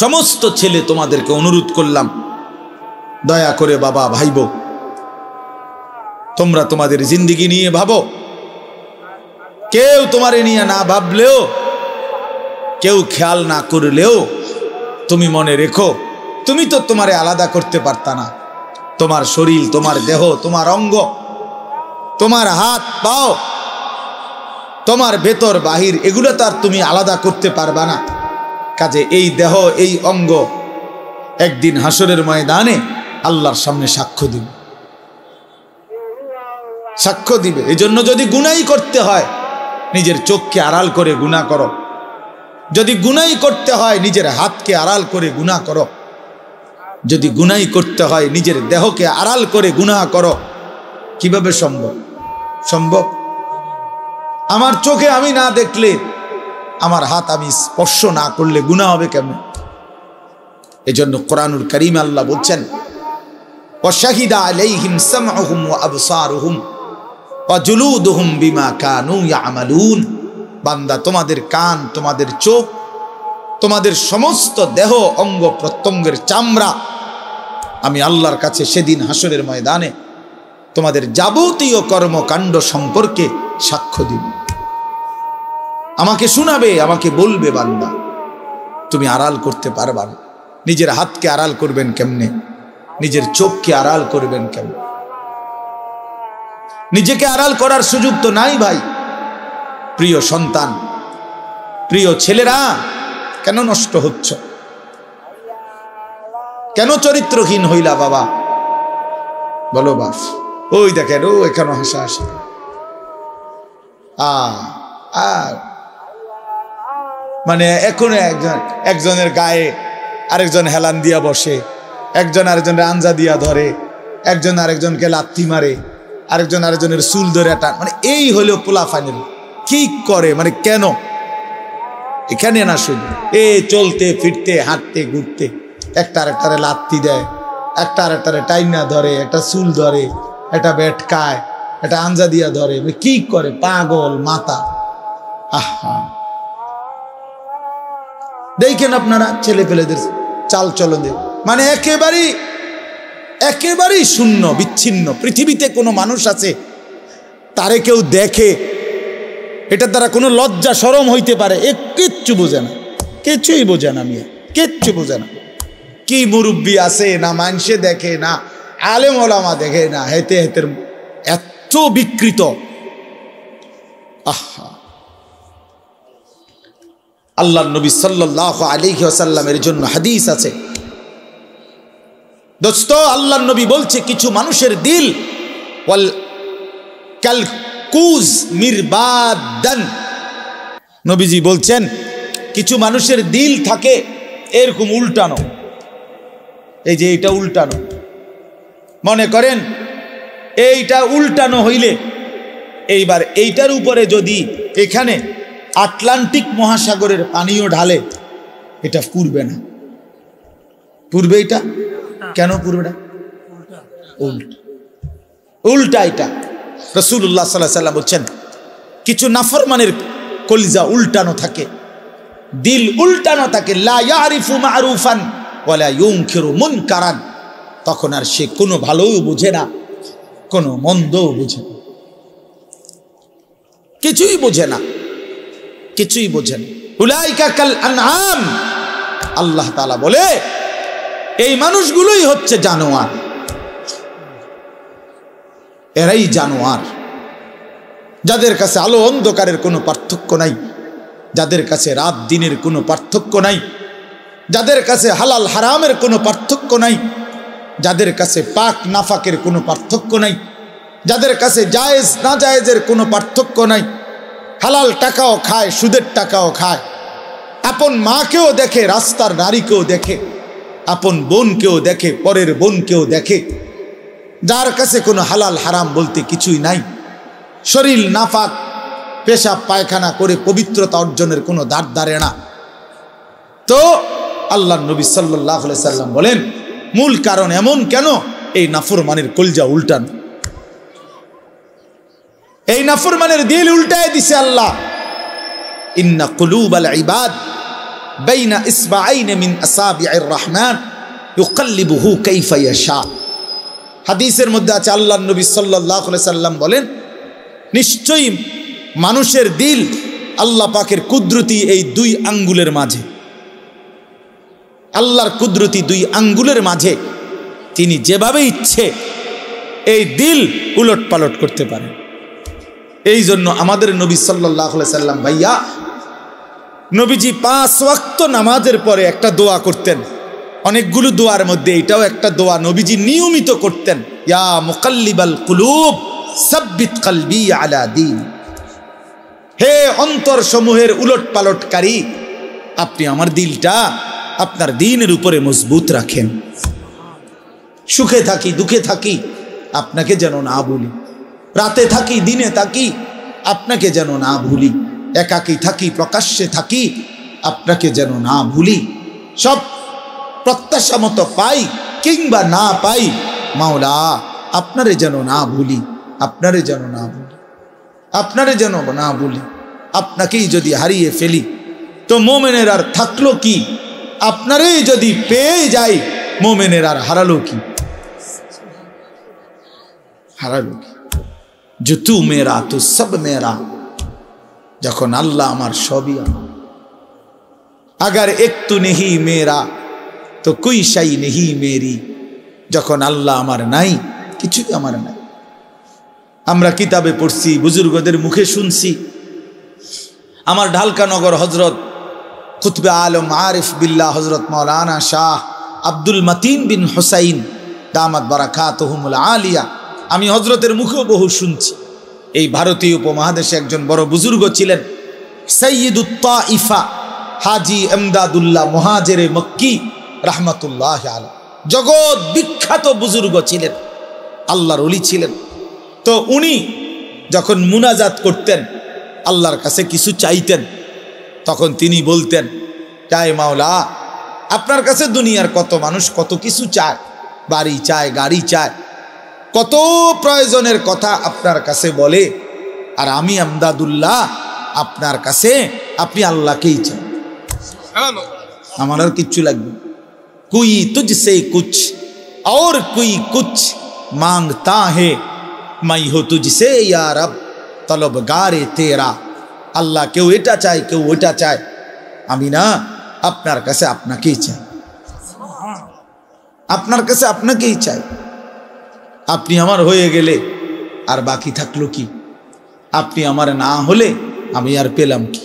সমস্ত ছেলে তোমাদেরকে অনুরোধ করলাম, দয়া করে বাবা ভাইবো, তোমরা তোমাদের জিন্দেগি নিয়ে ভাবো। কেউ তোমারে নিয়ে না ভাবলেও, কেউ খেয়াল না করলেও তুমি মনে রেখো, তুমি তো তোমারে আলাদা করতে পারতা না। তোমার শরীর, তোমার দেহ, তোমার অঙ্গ, তোমার হাত পাও, তোমার ভেতর বাহির, এগুলো তো আর তুমি আলাদা করতে পারবা না। কাজে এই দেহ, এই অঙ্গ একদিন হাসরের ময়দানে আল্লাহর সামনে সাক্ষ্য দিবে, সাক্ষ্য দিবে। এই জন্য যদি গুনাই করতে হয় নিজের চোখকে আড়াল করে গুনাহ করো, যদি গুনাই করতে হয় নিজের হাতকে আড়াল করে গুনাহ করো, যদি গুনাই করতে হয় নিজের দেহকে আড়াল করে গুনাহ করো। কিভাবে সম্ভব? সম্ভব? আমার চোখে আমি না দেখলে, আমার হাত আমি স্পর্শ না করলে গুনাহ হবে কেমন? এজন্য কোরআনুল কারীম আল্লাহ বলছেন, ওয়াশাহিদা আলাইহিম সামউহুম ওয়া আবসারুহুম ওয়া জুলুদুহুম বিমা কানু ইয়ামালুন। বান্দা, তোমাদের কান, তোমাদের চোখ, তোমাদের সমস্ত দেহ, অঙ্গ প্রত্যঙ্গের চামড়া আমি আল্লাহর কাছে সেদিন হাসরের ময়দানে তোমাদের যাবতীয় কর্মকাণ্ড সম্পর্কে সাক্ষ্য দিব। আমাকে শোনাবে, আমাকে বলবে বান্দা তুমি আড়াল করতে পারবা না। নিজের হাতকে আড়াল করবেন কেমনে? নিজের চোখকে আড়াল করবেন কেমনে? নিজেকে আড়াল করার সুযোগ তো নাই ভাই। প্রিয় সন্তান, প্রিয় ছেলেরা, কেন নষ্ট হচ্ছ? কেন চরিত্রহীন হইলা বাবা? বলো বাপ। ওই দেখেন, ও এখানে হাসা হাসি, মানে এখন একজনের গায়ে আরেকজন হেলান দিয়া বসে, একজন আরেকজনের আঞ্জা দিয়া ধরে, একজন আরেকজনকে লাথি মারে, আরেকজন আরেকজনের চুল ধরে টান, মানে এই হলো পোলাফাইনের। কি করে মানে? কেন এখানে না শুধু এ চলতে ফিরতে হাঁটতে ঘুরতে একটা আরেকটারে লাত্তি দেয়, একটা আরেকটারে টাইনা ধরে, একটা চুল ধরে, একটা বেটকায়, একটা আঞ্জা দিয়া ধরে, কি করে পাগল মাথা। আহা, দেখেন আপনারা ছেলে পেলেদের চাল চলনে, মানে একেবারেই শূন্য বিচ্ছিন্ন। পৃথিবীতে কোনো মানুষ আছে তারে কেউ দেখে এটা দ্বারা কোনো লজ্জা শরম হইতে পারে? কিচ্ছু বোঝে না, কিছুই বোঝে না মিয়া, কিচ্ছু বোঝে না। কি মুরব্বী আছে না মানুষে দেখে না, আলেম ওলামা দেখে না, হেতে হেতের এত বিকৃত। আহা, আল্লাহর নবী সাল্লাল্লাহু আলাইহি ওয়াসাল্লামের জন্য হাদিস আছে দোস্ত। আল্লাহর নবী বলছে কিছু মানুষের দিল ওয়াল কালকুজ মিরবাদান, নবীজি বলছেন কিছু মানুষের দিল থাকে এরকম উল্টানো, এই যে এটা উল্টানো, মনে করেন এইটা উল্টানো হইলে এইবার এইটার উপরে যদি এখানে আটলান্টিক মহাসাগরের পানিও ঢালে এটা পুড়বে না। পুড়বে এটা কেন পুড়বে না? উল্টা এটা। রাসূলুল্লাহ সাল্লাল্লাহু আলাইহি ওয়াসাল্লাম বলছেন কিছু নাফরমানের কলিজা উল্টানো থাকে, দিল উল্টানো থাকে। লা ইয়ারিফু মা'রুফান ওয়ালা ইউনকিরু মুনকারান, তখন আর সে কোনো ভালোও বুঝে না, কোনো মন্দও বুঝে না, কিছুই বোঝে না, কিছুই বোঝে না। উলাইকা কাল আনআম, আল্লাহ তাআলা বলে এই মানুষগুলোই হচ্ছে জানোয়ার, এরাই জানোয়ার, যাদের কাছে আলো অন্ধকারের কোনো পার্থক্য নাই, যাদের কাছে রাত দিনের কোনো পার্থক্য নাই, যাদের কাছে হালাল হারামের কোনো পার্থক্য নাই, যাদের কাছে পাক নাফাকের কোনো পার্থক্য নাই, যাদের কাছে জায়েজ না জায়েজের কোনো পার্থক্য নাই, হালাল টাকাও খায় সুদের টাকাও খায়, আপন মাকেও দেখে রাস্তার নারীকেও দেখে, আপন বোনকেও দেখে পরের বোনকেও দেখে, যার কাছে কোনো হালাল হারাম বলতে কিছুই নাই, শরীর নাফাক পেশাব পায়খানা করে পবিত্রতা অর্জনের কোনো দ্বার ধারে না। তো আল্লাহর নবী সাল্লাল্লাহু আলাইহি সাল্লাম বলেন মূল কারণ এমন কেন? এই নাফরমানের কলজা উল্টানো, এই নাফরমানের দিল উল্টায় দিছে আল্লাহ। ইন্না কুলুবাল ইবাদ বাইনা ইসবাআইন মিন আসাবি'ir রহমান ইউকাল্লিবুহু কাইফা ইয়াশা। হাদিসের মধ্যে আছে আল্লাহর নবী সাল্লাল্লাহু আলাইহি সাল্লাম বলেন নিশ্চয়ই মানুষের দিল আল্লাহ পাকের কুদরতি এই দুই আঙ্গুলের মাঝে, আল্লাহর কুদরতি দুই আঙ্গুলের মাঝে তিনি যেভাবে ইচ্ছে এই দিল উলট পালট করতে পারেন। এই জন্য আমাদের নবী সাল্লাল্লাহু আলাইহি সাল্লাম ভাইয়া নবীজি 5 ওয়াক্ত নামাজের পরে একটা দোয়া করতেন, অনেকগুলো দোয়ার মধ্যে এটাও একটা দোয়া নবীজি নিয়মিত করতেন, ইয়া মুকাল্লিবাল কুলুব সাব্বিত কলবি আলা দীন। হে অন্তর সমূহের উলট পালটকারী, আপনি আমার দিলটা আপনার দ্বীনের উপরে মজবুত রাখেন। সুখে থাকি দুঃখে থাকি আপনাকে যেন না ভুলি, রাতে থাকি দিনে থাকি আপনাকে যেন না ভুলি, একাকী থাকি প্রকাশ্যে থাকি আপনাকে যেন না ভুলি, সব প্রত্যাশা মতো পাই কিংবা না পাই মাওলা আপনারে যেন না ভুলি, আপনারে যেন না ভুলি, আপনারে যেন না ভুলি। আপনাকেই যদি হারিয়ে ফেলি তো মোমেনের আর থাকলো কি? আপনারই যদি পেয়ে যাই মোমেনের আর হারালো কি? হারালো কি? जो तू मेरा तो सब मेरा, যখন আল্লাহ আমার সবই আমার, अगर एक तू नहीं मेरा तो कोई शाई नहीं मेरी, যখন আল্লাহ আমার নাই কিছুই আমার নাই। আমরা কিতাবে পড়ছি, বুজুর্গদের মুখে শুনছি, আমার ঢালকানগর হজরত কুতবে আলম আরিফ বিল্লাহ হজরত মৌলানা শাহ আব্দুল মতিন বিন হুসাইন দামাত বারাকাতুহুমুল আলিয়া, আমি হজরতের মুখেও বহু শুনছি। এই ভারতীয় উপমহাদেশে একজন বড় বুজুর্গ ছিলেন, সৈয়দুত তাইফা হাজি এমদাদুল্লাহ মুহাজিরে মক্কি রাহমাতুল্লাহ আলাইহি, জগৎ বিখ্যাত বুজুর্গ ছিলেন, আল্লাহর ওলি ছিলেন। তো উনি যখন মুনাজাত করতেন, আল্লাহর কাছে কিছু চাইতেন, তখন তিনি বলতেন, চাই মাওলা, আপনার কাছে দুনিয়ার কত মানুষ কত কিছু চায়, বাড়ি চায়, গাড়ি চায়, কত প্রয়োজনের কথা আপনার কাছে বলে, আর আমি আমদাদুল্লাহ আপনার কাছে, আপনি আল্লাহকেই চান, আমার আর কিচ্ছু লাগবে। কুই তুঝসে কুছ और कोई कुछ मांगता है, मैं हो तुझसे या रब तलबगारे तेरा। আল্লাহ কেউ এটা চায়, কেউ ওটা চায়, আমি না আপনার কাছে আপনাকেই চাই, আপনার কাছে আপনাকেই চাই। আপনি আমার হয়ে গেলে আর বাকি থাকলো কি? আপনি আমার না হলে আমি আর পেলাম কি?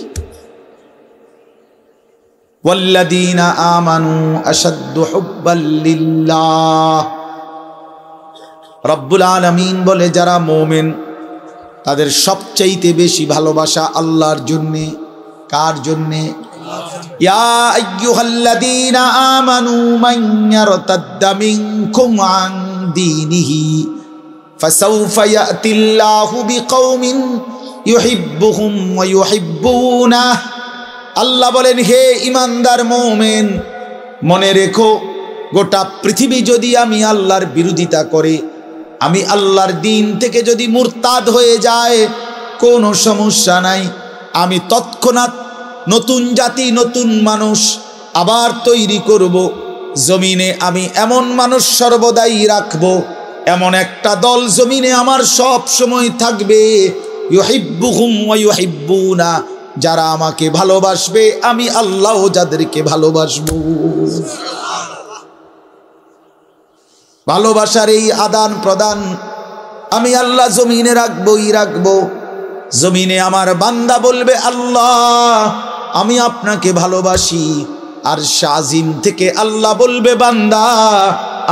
ওয়াল্লাযীনা আমানু আশাদ্দু হুব্বাল লিল্লাহ। রব্বুল আলামিন বলে, যারা মুমিন তাদের সবচাইতে বেশি ভালোবাসা আল্লাহর জন্যে। কার জন্যে? ইয়া আইয়ুহাল্লাযীনা আমানু মান ইয়ারতাদ্দা মিনকুম আন দীনিহি ফাসাউফা ইয়াতিল্লাহু বিকওমিন ইউহিব্বুহুম ওয়া ইউহিব্বুনাহ। আল্লাহ বলেন, হে ইমানদার মুমিন, মনে রেখো, গোটা পৃথিবী যদি আমি আল্লাহর বিরোধিতা করে, আমি আল্লাহর দিন থেকে যদি মুরতাদ হয়ে যায়, কোনো সমস্যা নাই, আমি তৎক্ষণাৎ নতুন জাতি, নতুন মানুষ আবার তৈরি করব। জমিনে আমি এমন মানুষ সর্বদাই রাখব, এমন একটা দল জমিনে আমার সব সময় থাকবে, ইউহিব্বুহুম ওয়া ইউহিব্বুনা, যারা আমাকে ভালোবাসবে, আমি আল্লাহ যাদেরকে ভালোবাসবো। ভালোবাসার এই আদান প্রদান আমি আল্লাহ জমিনে রাখবই রাখবো। জমিনে আমার বান্দা বলবে, আল্লাহ আমি আপনাকে ভালোবাসি, আর শাজিম থেকে আল্লাহ বলবে, বান্দা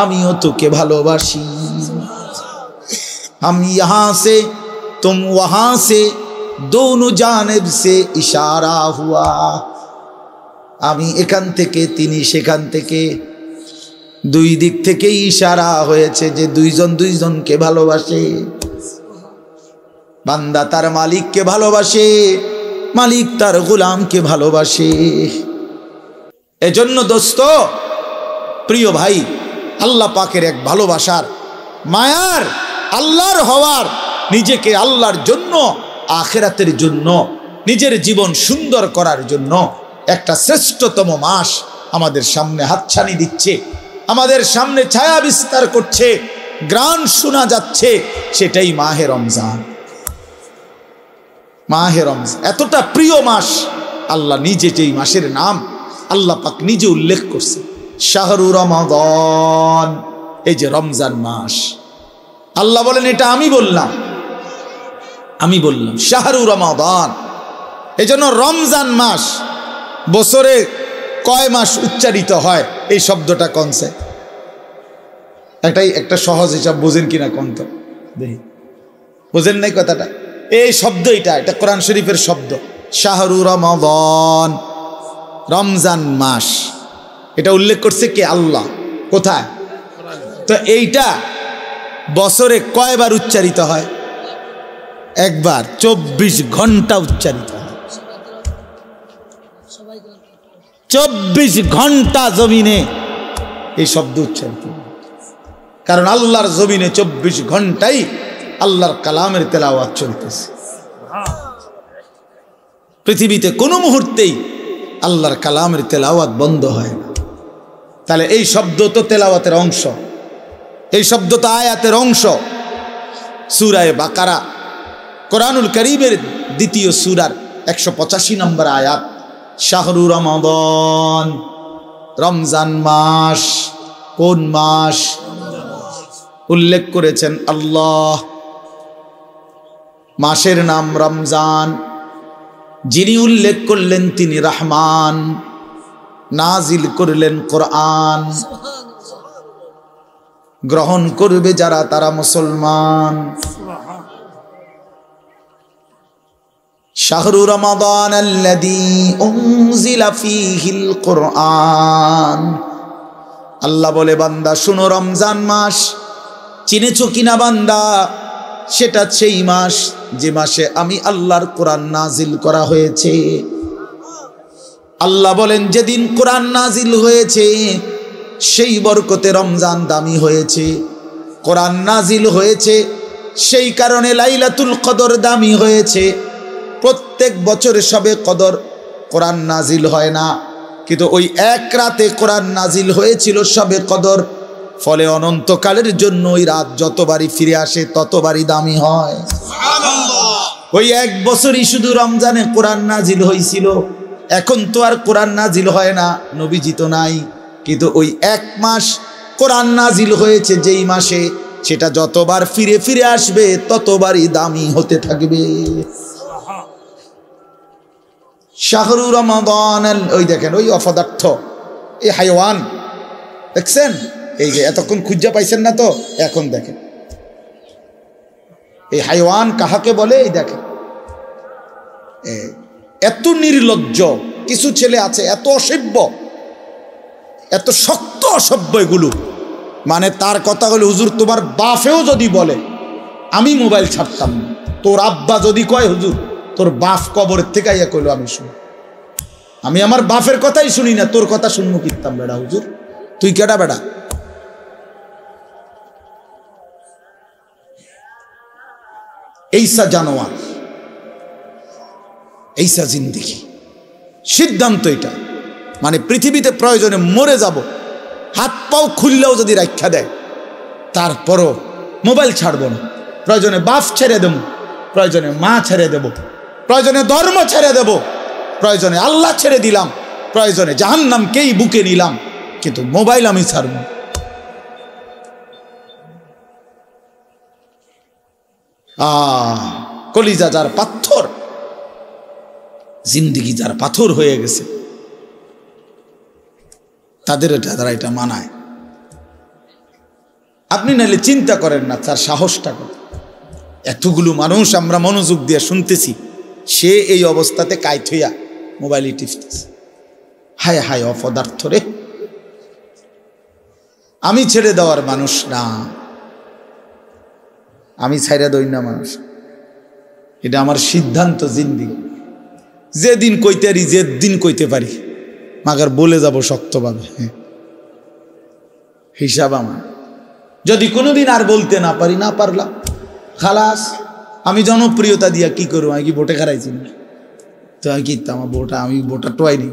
আমিও তোকে ভালোবাসি। हम यहाँ से तुम वहाँ से दोनों जानिब से इशारा हुआ। আমি এখান থেকে, তিনি সেখান থেকে, দুই দিক থেকেই ইশারা হয়েছে যে দুইজন দুইজনকে ভালোবাসে। বান্দা তার মালিককে ভালোবাসে, মালিক তার গোলামকে ভালোবাসে। এজন্য দোস্ত, প্রিয় ভাই, আল্লাহ পাকের এক ভালোবাসার, মায়ার, আল্লাহর হওয়ার, নিজেকে আল্লাহর জন্য, আখিরাতের জন্য, নিজের জীবন সুন্দর করার জন্য একটা শ্রেষ্ঠতম মাস আমাদের সামনে হাতছানি দিচ্ছে, আমাদের সামনে ছায়া বিস্তার করছে, গ্রান শোনা যাচ্ছে, সেটাই মাহে রমজান। মাহে রমজান এতটা প্রিয় মাস, আল্লাহ নিজে যেই মাসের নাম আল্লাহ পাক নিজে উল্লেখ করছে, শাহরু রমাদান, এই যে রমজান মাস, আল্লাহ বলেন এটা আমি বললাম, আমি বললাম শাহরু রমাদান। এই জন্য রমজান মাস, বছরে কয় মাস উচ্চারিত হয় এই শব্দটা কোনছে? একটা সহজ হিসাব বুঝেন কিনা কোন? তো দেখি, বুঝেন নাই কথাটা? এই শব্দ, এটা কোরআন শরীফের শব্দ, শাহরু রমাদান, রমজান মাস। এটা উল্লেখ করছে কে? আল্লাহ। কোথায়? তো এইটা বছরে কয়বার উচ্চারিত হয়? একবার। 24 ঘন্টা উচ্চারিত হয়। 24 ঘন্টা জমিনে এই শব্দ উচ্চারিত হয়, কারণ আল্লাহর জমিনে 24 ঘন্টাই আল্লাহর কালামের তেলাওয়াত চলতেছে। পৃথিবীতে কোনো মুহূর্তেই আল্লাহর কালামের তেলাওয়াত বন্ধ হয় না। তাহলে এই শব্দ তো তেলাওয়াতের অংশ, এই শব্দ তো আয়াতের অংশ। সূরা বাকারা, কোরআনুল কারীমের দ্বিতীয় সূরার 185 নম্বর আয়াত, শাহরু রমাদান, রমজান মাস। কোন মাস উল্লেখ করেছেন আল্লাহ? মাসের নাম রমজান। যিনি উল্লেখ করলেন তিনি রহমান, নাজিল করলেন কোরআন। গ্রহণ করবে যারা তারা মুসলমান। শাহরু রমাদান আল্লাযী উনজিলা ফীহিল কোরআন। আল্লাহ বলে, বান্দা শুনো, রমজান মাস চিনেছো কিনা বান্দা? সেটা সেই মাস যে মাসে আমি আল্লাহর কোরআন নাজিল করা হয়েছে। আল্লাহ বলেন যেদিন কোরআন নাজিল হয়েছে সেই বরকতে রমজান দামি হয়েছে। কোরআন নাজিল হয়েছে সেই কারণে লাইলাতুল কদর দামি হয়েছে। প্রত্যেক বছর সবে কদর কোরআন নাজিল হয় না, কিন্তু ওই এক রাতে কোরআন নাজিল হয়েছিল সবে কদর। ফলে অনন্তকালের জন্য ওই রাত যতবারই ফিরে আসে ততবারই দামি হয়। ওই এক বছরই শুধু রমজানে কোরআন নাজিল হয়েছিল। এখন তো আর কোরআন নাজিল হয় না, নবীজি তো নাই, কিন্তু ওই এক মাস কোরআন নাজিল হয়েছে যেই মাসে, সেটা যতবার ফিরে ফিরে আসবে ততবারই দামি হতে থাকবে। শাহরু রমাদান, ওই দেখেন ওই অপদার্থ, এই হাইওয়ান দেখছেন, এই যে এতক্ষণ খুঁজা পাইছেন না তো, এখন দেখেন এই হাইওয়ান কাহাকে বলে। এই দেখেন এত নির্লজ্জ কিছু ছেলে আছে, এত অসভ্য, এত শক্ত অসভ্য এগুলো। মানে তার কথা হলো, হুজুর তোমার বাপেও যদি বলে আমি মোবাইল ছাড়তাম না, তোর আব্বা যদি কয় হুজুর তোর বাপ কবরের থেকে আইয়া কইলো আমি শুনি, আমি আমার বাপের কথাই শুনি না, তোর কথা শুনবো কিতাম বেড়া হুজুর, তুই কেডা বেড়া? এইসা জানোয়ার, এইসা জিন্দেগি, সিদ্ধান্ত এটা। মানে পৃথিবীতে প্রয়োজনে মরে যাব, হাত পাও খুললেও যদি রাখা দেয় তারপরও মোবাইল ছাড়বো না। প্রয়োজনে বাপ ছেড়ে দেব, প্রয়োজনে মা ছেড়ে দেব, প্রয়োজনে ধর্ম ছেড়ে দেব, প্রয়োজনে আল্লাহ ছেড়ে দিলাম, প্রয়োজনে জাহান্নামকেই বুকে নিলাম, কিন্তু মোবাইল আমি ছাড়ব। কলিজা যার পাথর, জিন্দিগি যার পাথর হয়ে গেছে, তাদের যারা এটা মানায়। আপনি নাহলে চিন্তা করেন না তার সাহসটা কত। এতগুলো মানুষ আমরা মনোযোগ দিয়ে শুনতেছি, সে এই অবস্থাতে কাইত হইয়া মোবাইলই টিপতেছে। হায় হায় অপদার্থ রে, আমি ছেড়ে দেওয়ার মানুষ না, আমি ছেড়ে দই না মানুষ, এটা আমার সিদ্ধান্ত জিন্দিগি। যেদিন কইতে পারি, যেদিন কইতে পারি, মাগার বলে যাব শক্তভাবে, হিসাব আমার। যদি কোনোদিন আর বলতে না পারি, না পারলাম খালাস। আমি জনপ্রিয়তা দিয়া কি করবো? আমি কি ভোটে খারাইছি না তো? আমি কি আমার ভোটা, আমি ভোটা টোয়াইনি,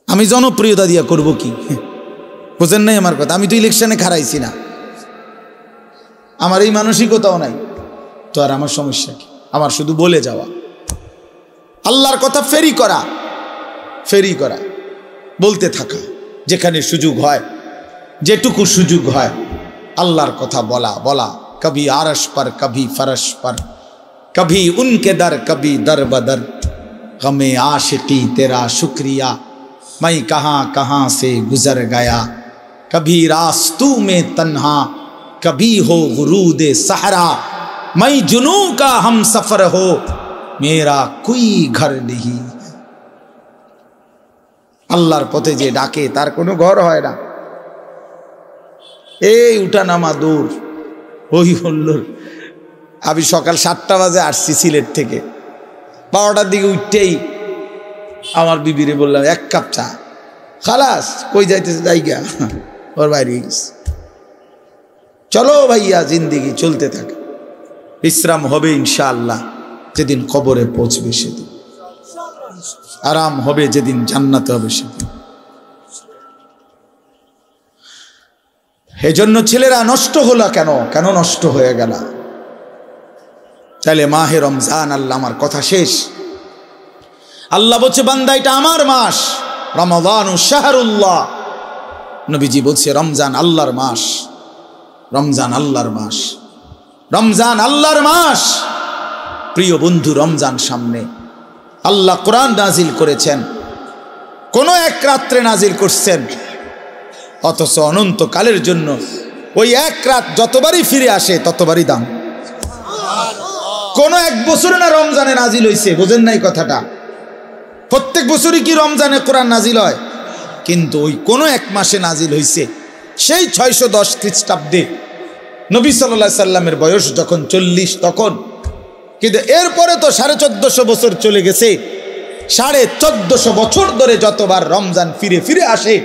আমি জনপ্রিয়তা দিয়া করব কি? বোঝেন নাই আমার কথা? আমি তো ইলেকশনে খারাইছি না, আমার এই মানসিকতাও নাই, তো আর আমার সমস্যা কি? আমার শুধু বলে যাওয়া, আল্লাহর কথা ফেরি করা, বলতে থাকা, যেখানে সুযোগ হয়, যেটুকু সুযোগ হয় আল্লাহর কথা বলা। কবি আরশ पर कभी फरश पर, कभी उनके दर कभी दर बदर, गमे आशिकी तेरा शुक्रिया, मैं कहाँ कहाँ से गुजर गया, कभी रास्तों में तन्हा, कभी हो गुरूद सहरा, मैं जुनू का हम सफर हो, मेरा कोई घर नहीं। আল্লাহর পথে যে ডাকে তার কোনো ঘর হয় না। এই উঠা নামা দূর, ওই হল্লোর। আমি সকাল 7টা বাজে আসছি সিলেট থেকে, 12টার দিকে উঠতেই আমার বিবিরে বললাম 1 কাপ চা। খালাস, কই যাইতেছে? জায়গা ওর বাইরে গেছে। চলো ভাইয়া, জিন্দিগি চলতে থাকে, বিশ্রাম হবে ইনশাআল্লাহ যেদিন কবরে পৌঁছবে, সেদিন আরাম হবে, যেদিন জান্নাতে হবে সেদিন। এজন্য ছেলেরা নষ্ট হলো কেন নষ্ট হয়ে গেল? তাহলে মাহে রমজান, আল্লাহ আমার কথা শেষ। আল্লাহ বলছে বান্দা এটা আমার মাস, রমাদানু শাহরুল্লাহ। নবীজি বলছে রমজান আল্লাহর মাস, রমজান আল্লাহর মাস, রমজান আল্লাহর মাস। প্রিয় বন্ধু, রমজান সামনে, আল্লাহ কোরআন নাজিল করেছেন, কোন এক রাত্রে নাজিল করছেন, অথচ অনন্তকালের জন্য ওই এক রাত যতবারই ফিরে আসে ততবারই দাম। কোন এক বছরে না রমজানে নাজিল হয়েছে, বোঝেন নাই কথাটা? প্রত্যেক বছরই কি রমজানে কোরআন নাজিল হয়? কিন্তু ওই কোন এক মাসে নাজিল হয়েছে, সেই 610 খ্রিস্টাব্দে নবী সাল্লাল্লাহু আলাইহি সাল্লামের বয়স যখন 40 তখন। কিন্তু এরপরে তো 1450 বছর চলে গেছে, 1450 বছর ধরে যতবার রমজান ফিরে ফিরে আসে